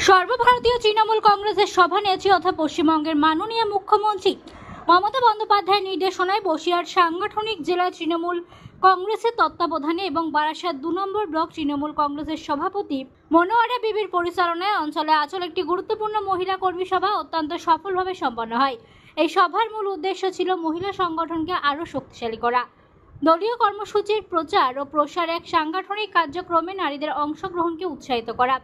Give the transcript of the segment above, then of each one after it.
সর্বভারতীয় তৃণমূল কংগ্রেসের সভানেত্রী তথা পশ্চিমবঙ্গের মাননীয় মুখ্যমন্ত্রী মমতা বন্দ্যোপাধ্যায়ের নির্দেশনায় বসিরহাট সাংগঠনিক জেলা তৃণমূল কংগ্রেসের তত্ত্বাবধানে এবং বারাসাত ২ নম্বর ব্লক তৃণমূল কংগ্রেসের সভাপতি মনোয়ারা বিবির পরিচালনায় অঞ্চলে আচল একটি গুরুত্বপূর্ণ মহিলা কর্মী সভা অত্যন্ত সফলভাবে সম্পন্ন হয়। এই সভার মূল উদ্দেশ্য ছিল মহিলা সংগঠনকে আরও শক্তিশালী করা, দলীয় কর্মসূচির প্রচার ও প্রসার, এক সাংগঠনিক কার্যক্রমে নারীদের অংশগ্রহণকে উৎসাহিত করা।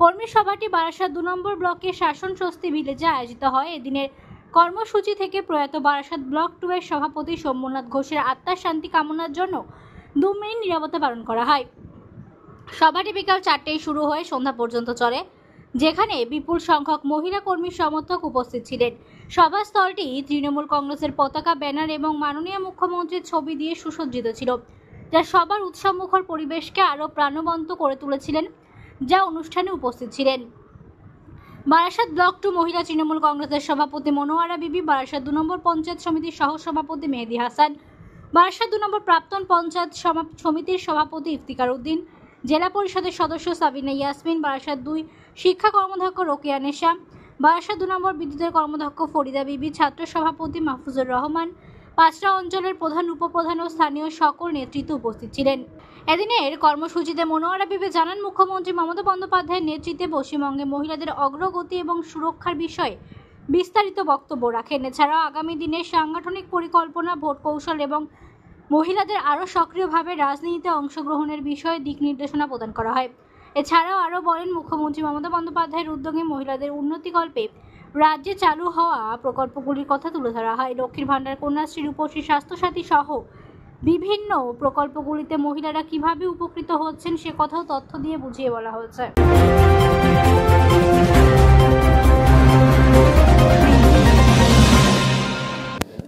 কর্মী সভাটি বারাসাত ২ নম্বর ব্লকের শাসন স্বস্তি ভিলেজে আয়োজিত হয়। এদিনের কর্মসূচি থেকে প্রয়াত বারাসাত ব্লক 2 এর সভাপতি সোমনাথ ঘোষের আত্মার শান্তি কামনার জন্য 2 মিনিট নীরবতা পালন করা হয়। সভাটি বিকাল 4টায় শুরু হয়ে সন্ধ্যা পর্যন্ত চলে, যেখানে বিপুল সংখ্যক মহিলা কর্মী সমর্থক উপস্থিত ছিলেন। সভাস্থলটি তৃণমূল কংগ্রেসের পতাকা, ব্যানার এবং মাননীয় মুখ্যমন্ত্রীর ছবি দিয়ে সুসজ্জিত ছিল, যা সবার উৎসবমুখর পরিবেশকে আরও প্রাণবন্ত করে তুলেছিলেন। যা অনুষ্ঠানে উপস্থিত ছিলেন বারাসাত ব্লক 2 মহিলা তৃণমূল কংগ্রেসের সভাপতি মনোয়ারা বিবি, বারাসাত 2 নম্বর পঞ্চায়েত সমিতির সহ সভাপতি মেহেদি হাসান, বারাসাত 2 নম্বর প্রাক্তন পঞ্চায়েত সমিতির সভাপতি ইফতিকার উদ্দিন, জেলা পরিষদের সদস্য সাবিনা ইয়াসমিন, বারাসাত 2 শিক্ষা কর্মধ্যক্ষ রোকেয়া নেশা, বারাসাত 2 নম্বর বিদ্যুতের কর্মধ্যক্ষ ফরিদা বিবি, ছাত্র সভাপতি মাহফুজুর রহমান, 5টা অঞ্চলের প্রধান, উপপ্রধান ও স্থানীয় সকল নেতৃত্ব উপস্থিত ছিলেন। এদিনের কর্মসূচিতে মনোয়ারা বিবি জানান, মুখ্যমন্ত্রী মমতা বন্দ্যোপাধ্যায়ের নেতৃত্বে পশ্চিমবঙ্গে মহিলাদের অগ্রগতি এবং সুরক্ষার বিষয়ে বিস্তারিত বক্তব্য রাখেন। এছাড়াও আগামী দিনের সাংগঠনিক পরিকল্পনা, ভোট কৌশল এবং মহিলাদের আরও সক্রিয়ভাবে রাজনীতিতে অংশগ্রহণের বিষয়ে দিক নির্দেশনা প্রদান করা হয়। এছাড়াও আরও বলেন, মুখ্যমন্ত্রী মমতা বন্দ্যোপাধ্যায়ের উদ্যোগে মহিলাদের উন্নতিকল্পে রাজ্যে চালু হওয়া প্রকল্পগুলির কথা তুলে ধরা হয়। লক্ষ্মীর ভাণ্ডার, কন্যাশ্রী, রূপশ্রী, স্বাস্থ্যসাথী সহ বিভিন্ন প্রকল্পগুলিতে মহিলারা কিভাবে উপকৃত হচ্ছেন সে কথাও তথ্য দিয়ে বুঝিয়ে বলা হয়েছে।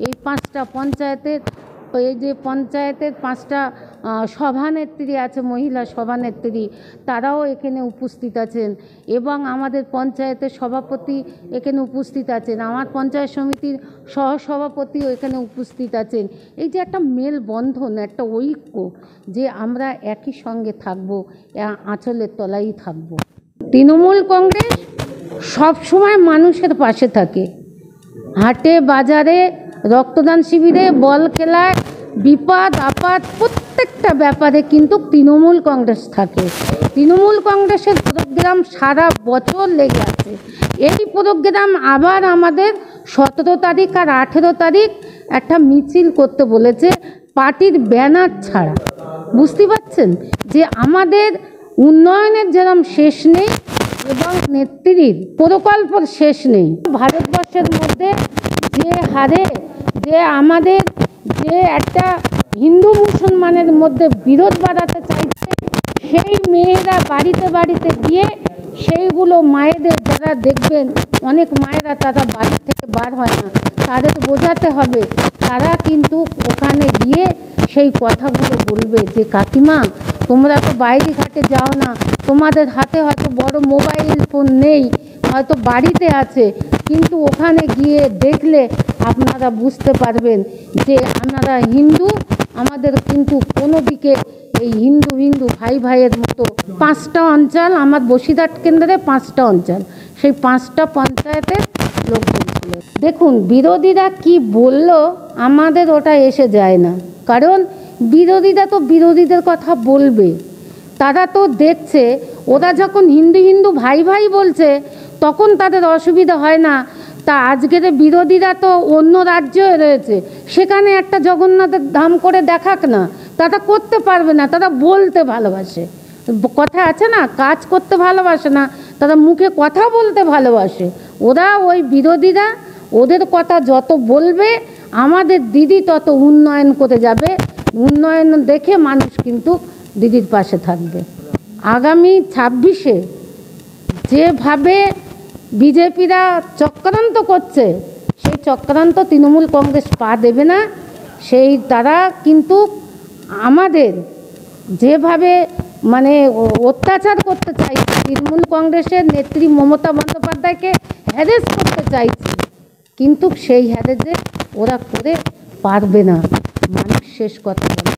এই 5টা পঞ্চায়েতের পঞ্চায়েতের 5টা সভানেত্রী আছে, মহিলা সভানেত্রী, তারাও এখানে উপস্থিত আছেন এবং আমাদের পঞ্চায়েতের সভাপতি এখানে উপস্থিত আছেন, আমার পঞ্চায়েত সমিতির সহসভাপতিও এখানে উপস্থিত আছেন। এই যে একটা মেলবন্ধন, একটা ঐক্য, যে আমরা একই সঙ্গে থাকবো, আঁচলের তলায় থাকবো। তৃণমূল কংগ্রেস সবসময় মানুষের পাশে থাকে, হাটে বাজারে, রক্তদান শিবিরে, বল খেলায়, বিপদ আপদ প্রত্যেকটা ব্যাপারে কিন্তু তৃণমূল কংগ্রেস থাকে। তৃণমূল কংগ্রেসের প্রোগ্রাম সারা বছর লেগে আছে। এই প্রোগ্রাম আবার আমাদের 17 তারিখ আর 18 তারিখ একটা মিছিল করতে বলেছে, পার্টির ব্যানার ছাড়া। বুঝতে পারছেন যে আমাদের উন্নয়নের যেরকম শেষ নেই এবং নেত্রীর প্রকল্পের শেষ নেই। ভারতবর্ষের মধ্যে যে হারে যে আমাদের যে একটা হিন্দু মুসলমানের মধ্যে বিরোধ বাড়াতে চাইছে, সেই মেয়েরা বাড়িতে বাড়িতে গিয়ে সেইগুলো মায়েদের, যারা দেখবেন অনেক মায়েরা তারা বাড়ি থেকে বার হয় না, তাদের বোঝাতে হবে, তারা কিন্তু ওখানে গিয়ে সেই কথাগুলো বলবে যে কাকিমা, তোমরা তো বাইরে ঘাটে যাও না, তোমাদের হাতে হয়তো বড় মোবাইল ফোন নেই, হয়তো বাড়িতে আছে, কিন্তু ওখানে গিয়ে দেখলে আপনারা বুঝতে পারবেন যে আমরা হিন্দু, আমাদের কিন্তু কোনো দিকে এই হিন্দু ভাই ভাইয়ের মতো। 5টা অঞ্চল আমার বসিরহাট কেন্দ্রে, 5টা অঞ্চল, সেই 5টা পঞ্চায়েতের লোকজন ছিল। দেখুন বিরোধীরা কি বলল, আমাদের ওটা এসে যায় না, কারণ বিরোধীরা তো বিরোধীদের কথা বলবে। তারা তো দেখছে, ওরা যখন হিন্দু ভাই ভাই বলছে তখন তাদের অসুবিধা হয় না। তা আজকের বিরোধীরা তো অন্য রাজ্যে রয়েছে, সেখানে একটা জগন্নাথের ধাম করে দেখাক না, তারা করতে পারবে না, তারা বলতে ভালোবাসে। কথা আছে না, কাজ করতে ভালোবাসে না, তারা মুখে কথা বলতে ভালোবাসে। ওরা ওই বিরোধীরা ওদের কথা যত বলবে, আমাদের দিদি তত উন্নয়ন করে যাবে। উন্নয়ন দেখে মানুষ কিন্তু দিদির পাশে থাকবে। আগামী 26-এ যেভাবে বিজেপিরা চক্রান্ত করছে, সেই চক্রান্ত তৃণমূল কংগ্রেস পা দেবে না। সেই তারা কিন্তু আমাদের যেভাবে মানে অত্যাচার করতে চাইছে, তৃণমূল কংগ্রেসের নেত্রী মমতা বন্দ্যোপাধ্যায়কে হ্যারেস করতে চাইছে, কিন্তু সেই হ্যারেসে ওরা করে পারবে না। মানুষ শেষ কথা বলে।